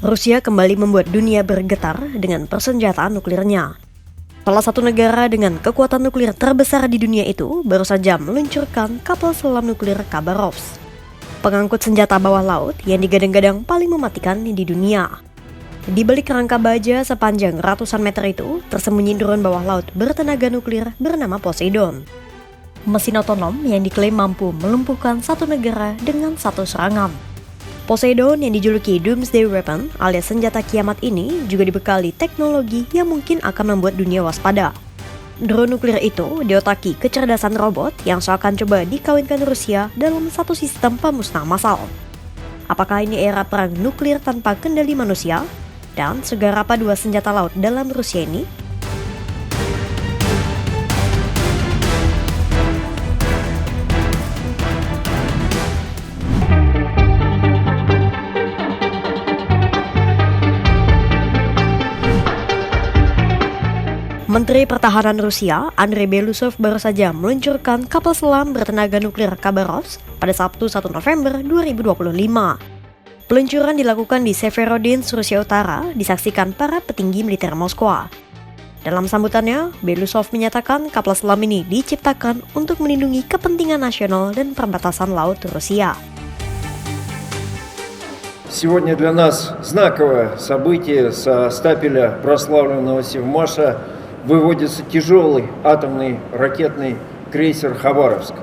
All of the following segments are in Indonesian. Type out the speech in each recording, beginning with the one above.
Rusia kembali membuat dunia bergetar dengan persenjataan nuklirnya. Salah satu negara dengan kekuatan nuklir terbesar di dunia itu baru saja meluncurkan kapal selam nuklir Khabarovsk, pengangkut senjata bawah laut yang digadang-gadang paling mematikan di dunia. Di balik rangka baja sepanjang ratusan meter itu, tersembunyi drone bawah laut bertenaga nuklir bernama Poseidon. Mesin otonom yang diklaim mampu melumpuhkan satu negara dengan satu serangan. Poseidon yang dijuluki Doomsday Weapon alias senjata kiamat ini juga dibekali teknologi yang mungkin akan membuat dunia waspada. Drone nuklir itu diotaki kecerdasan robot yang seakan coba dikawinkan Rusia dalam satu sistem pemusnah massal. Apakah ini era perang nuklir tanpa kendali manusia? Dan segar apa dua senjata laut dalam Rusia ini? Menteri Pertahanan Rusia, Andrei Belousov baru saja meluncurkan kapal selam bertenaga nuklir Khabarovsk pada Sabtu 1 November 2025. Peluncuran dilakukan di Severodinsk, Rusia Utara, disaksikan para petinggi militer Moskwa. Dalam sambutannya, Belousov menyatakan kapal selam ini diciptakan untuk melindungi kepentingan nasional dan perbatasan laut Rusia. Сегодня для нас знаковое событие. Со стапеля прославленного Севмаша выводится тяжелый атомный ракетный крейсер «Хабаровск».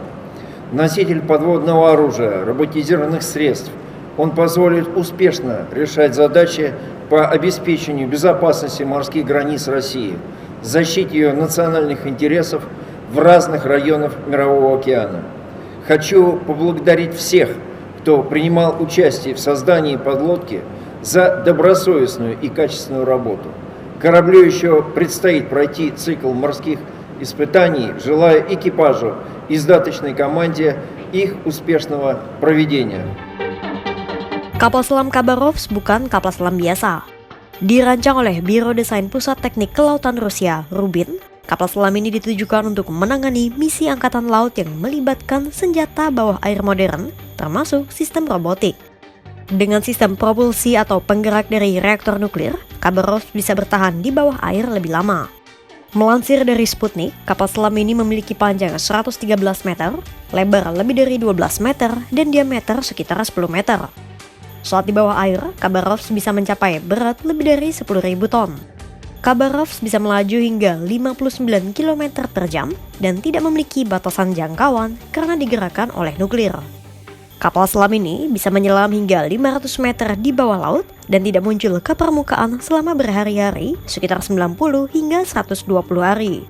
Носитель подводного оружия, роботизированных средств. Он позволит успешно решать задачи по обеспечению безопасности морских границ России, защите ее национальных интересов в разных районах Мирового океана. Хочу поблагодарить всех, кто принимал участие в создании подлодки, за добросовестную и качественную работу. Кораблю еще предстоит пройти цикл морских испытаний. Желаю экипажу и сдаточной команде их успешного проведения. Kapal selam Khabarovsk bukan kapal selam biasa. Dirancang oleh Biro Desain Pusat Teknik Kelautan Rusia, Rubin, kapal selam ini ditujukan untuk menangani misi angkatan laut yang melibatkan senjata bawah air modern, termasuk sistem robotik. Dengan sistem propulsi atau penggerak dari reaktor nuklir, Khabarovsk bisa bertahan di bawah air lebih lama. Melansir dari Sputnik, kapal selam ini memiliki panjang 113 meter, lebar lebih dari 12 meter, dan diameter sekitar 10 meter. Saat di bawah air, Khabarovsk bisa mencapai berat lebih dari 10.000 ton. Khabarovsk bisa melaju hingga 59 km per jam dan tidak memiliki batasan jangkauan karena digerakkan oleh nuklir. Kapal selam ini bisa menyelam hingga 500 meter di bawah laut dan tidak muncul ke permukaan selama berhari-hari, sekitar 90 hingga 120 hari.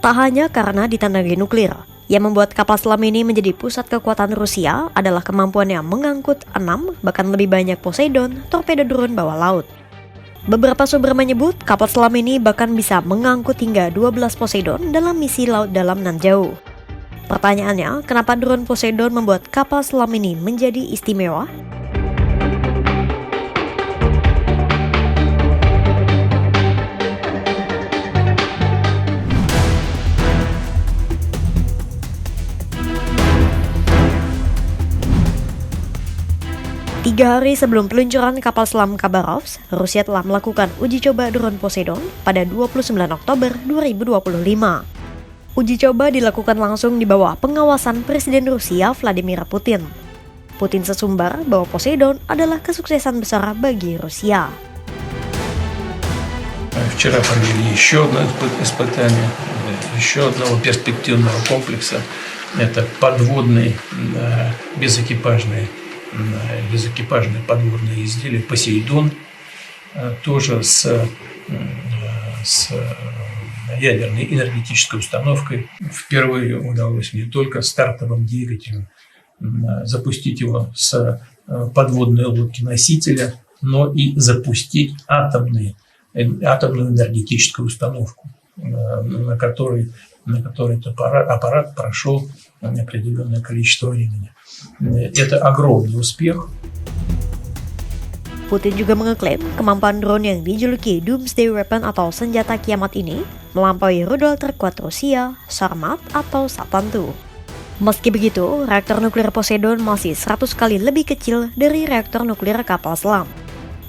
Tak hanya karena ditandai nuklir, yang membuat kapal selam ini menjadi pusat kekuatan Rusia adalah kemampuannya mengangkut 6 bahkan lebih banyak Poseidon, torpedo drone bawah laut. Beberapa sumber menyebut kapal selam ini bahkan bisa mengangkut hingga 12 Poseidon dalam misi laut dalam nan jauh. Pertanyaannya, kenapa drone Poseidon membuat kapal selam ini menjadi istimewa? Tiga hari sebelum peluncuran kapal selam Khabarovsk, Rusia telah melakukan uji coba drone Poseidon pada 29 Oktober 2025. Uji coba dilakukan langsung di bawah pengawasan Presiden Rusia Vladimir Putin. Putin sesumbar bahwa Poseidon adalah kesuksesan besar bagi Rusia. Вчера провели еще одно испытание, еще одного перспективного комплекса. Это подводный безэкипажное подводное изделие «Посейдон», тоже с ядерной энергетической установкой. Впервые удалось не только стартовым двигателем запустить его с подводной лодки-носителя, но и запустить атомную энергетическую установку, на которой этот аппарат прошел определенное количество времени. Это огромный успех. Putin juga mengeklaim kemampuan drone yang dijuluki Doomsday Weapon atau senjata kiamat ini melampaui rudal terkuat Rusia, Sarmat atau Satan II. Meski begitu, reaktor nuklir Poseidon masih 100 kali lebih kecil dari reaktor nuklir kapal selam.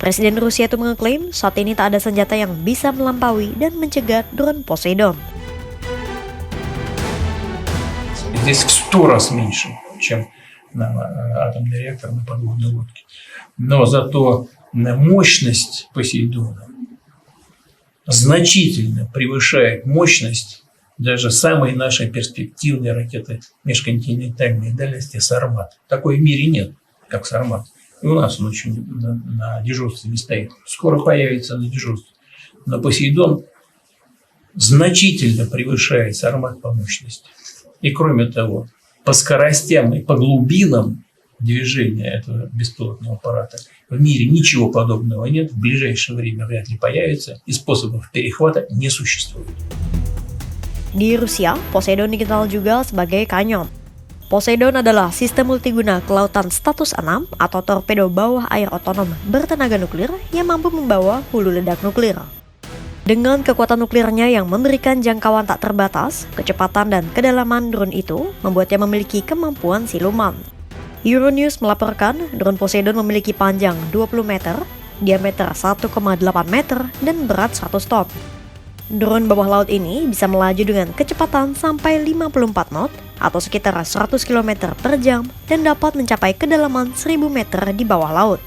Presiden Rusia itu mengeklaim saat ini tak ada senjata yang bisa melampaui dan mencegat drone Poseidon. Здесь в 100 раз меньше, чем на атомный реактор на подводной лодке. Но зато мощность Посейдона значительно превышает мощность даже самой нашей перспективной ракеты межконтинентальной дальности «Сармат». Такой в мире нет, как «Сармат». И у нас он очень на дежурстве не стоит. Скоро появится на дежурстве. Но Посейдон значительно превышает «Сармат» по мощности. И кроме того, по скоростям и по глубинам движения этого беспилотного аппарата в мире ничего подобного нет, в ближайшее время вряд ли появится, и способов перехвата не существует. Di Rusia, Poseidon dikenal juga sebagai kanyon. Poseidon adalah sistem multiguna kelautan status 6 atau torpedo bawah air otonom bertenaga nuklir yang mampu membawa hulu ledak nuklir. Dengan kekuatan nuklirnya yang memberikan jangkauan tak terbatas, kecepatan dan kedalaman drone itu membuatnya memiliki kemampuan siluman. Euronews melaporkan drone Poseidon memiliki panjang 20 meter, diameter 1,8 meter, dan berat 100 ton. Drone bawah laut ini bisa melaju dengan kecepatan sampai 54 knot atau sekitar 100 km per jam dan dapat mencapai kedalaman 1000 meter di bawah laut.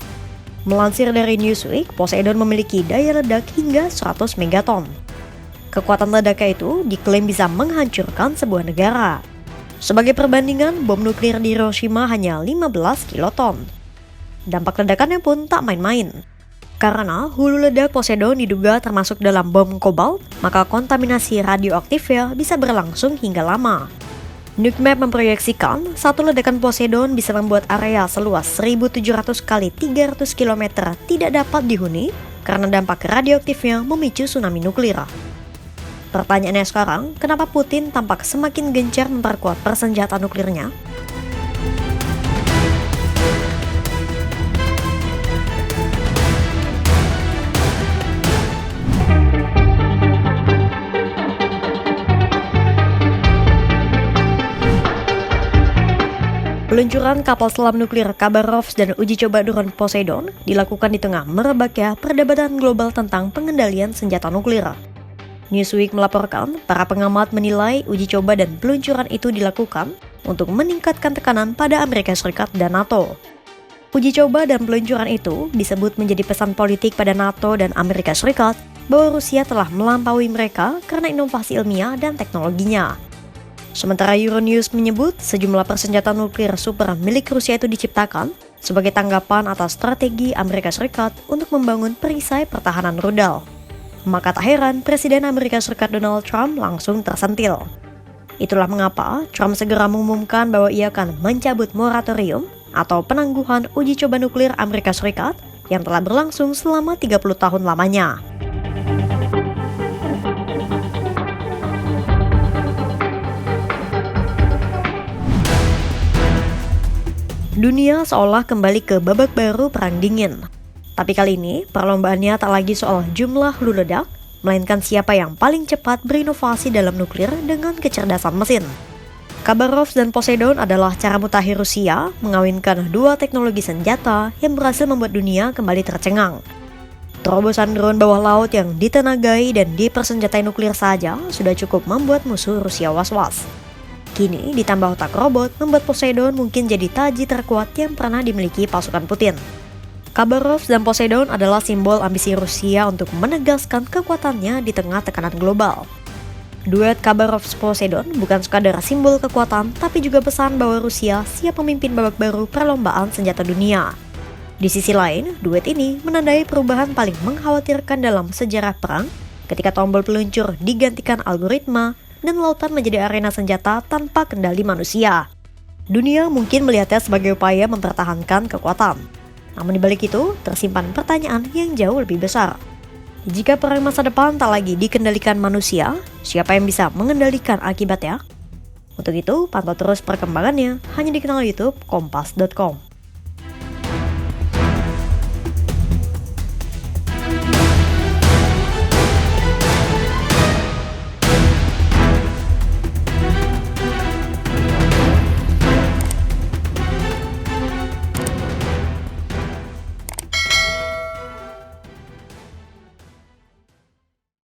Melansir dari Newsweek, Poseidon memiliki daya ledak hingga 100 megaton. Kekuatan ledaknya itu diklaim bisa menghancurkan sebuah negara. Sebagai perbandingan, bom nuklir di Hiroshima hanya 15 kiloton. Dampak ledakannya pun tak main-main. Karena hulu ledak Poseidon diduga termasuk dalam bom kobalt, maka kontaminasi radioaktifnya bisa berlangsung hingga lama. Nukemap memproyeksikan satu ledakan Poseidon bisa membuat area seluas 1.700 kali 300 km tidak dapat dihuni karena dampak radioaktifnya memicu tsunami nuklir. Pertanyaannya sekarang, kenapa Putin tampak semakin gencar memperkuat persenjataan nuklirnya? Peluncuran kapal selam nuklir Khabarovsk dan uji coba drone Poseidon dilakukan di tengah merebaknya perdebatan global tentang pengendalian senjata nuklir. Newsweek melaporkan, para pengamat menilai uji coba dan peluncuran itu dilakukan untuk meningkatkan tekanan pada Amerika Serikat dan NATO. Uji coba dan peluncuran itu disebut menjadi pesan politik pada NATO dan Amerika Serikat bahwa Rusia telah melampaui mereka karena inovasi ilmiah dan teknologinya. Sementara Euronews menyebut sejumlah persenjataan nuklir super milik Rusia itu diciptakan sebagai tanggapan atas strategi Amerika Serikat untuk membangun perisai pertahanan rudal. Maka tak heran Presiden Amerika Serikat Donald Trump langsung tersentil. Itulah mengapa Trump segera mengumumkan bahwa ia akan mencabut moratorium atau penangguhan uji coba nuklir Amerika Serikat yang telah berlangsung selama 30 tahun lamanya. Dunia seolah kembali ke babak baru perang dingin. Tapi kali ini, perlombaannya tak lagi soal jumlah hulu ledak, melainkan siapa yang paling cepat berinovasi dalam nuklir dengan kecerdasan mesin. Khabarovsk dan Poseidon adalah cara mutakhir Rusia mengawinkan dua teknologi senjata yang berhasil membuat dunia kembali tercengang. Terobosan drone bawah laut yang ditenagai dan dipersenjatai nuklir saja sudah cukup membuat musuh Rusia was-was. Kini, ditambah otak robot, membuat Poseidon mungkin jadi taji terkuat yang pernah dimiliki pasukan Putin. Khabarovsk dan Poseidon adalah simbol ambisi Rusia untuk menegaskan kekuatannya di tengah tekanan global. Duet Khabarovsk-Poseidon bukan sekadar simbol kekuatan, tapi juga pesan bahwa Rusia siap memimpin babak baru perlombaan senjata dunia. Di sisi lain, duet ini menandai perubahan paling mengkhawatirkan dalam sejarah perang, ketika tombol peluncur digantikan algoritma, dan lautan menjadi arena senjata tanpa kendali manusia. Dunia mungkin melihatnya sebagai upaya mempertahankan kekuatan. Namun di balik itu, tersimpan pertanyaan yang jauh lebih besar. Jika perang masa depan tak lagi dikendalikan manusia, siapa yang bisa mengendalikan akibatnya? Untuk itu, pantau terus perkembangannya hanya di kanal YouTube Kompas.com.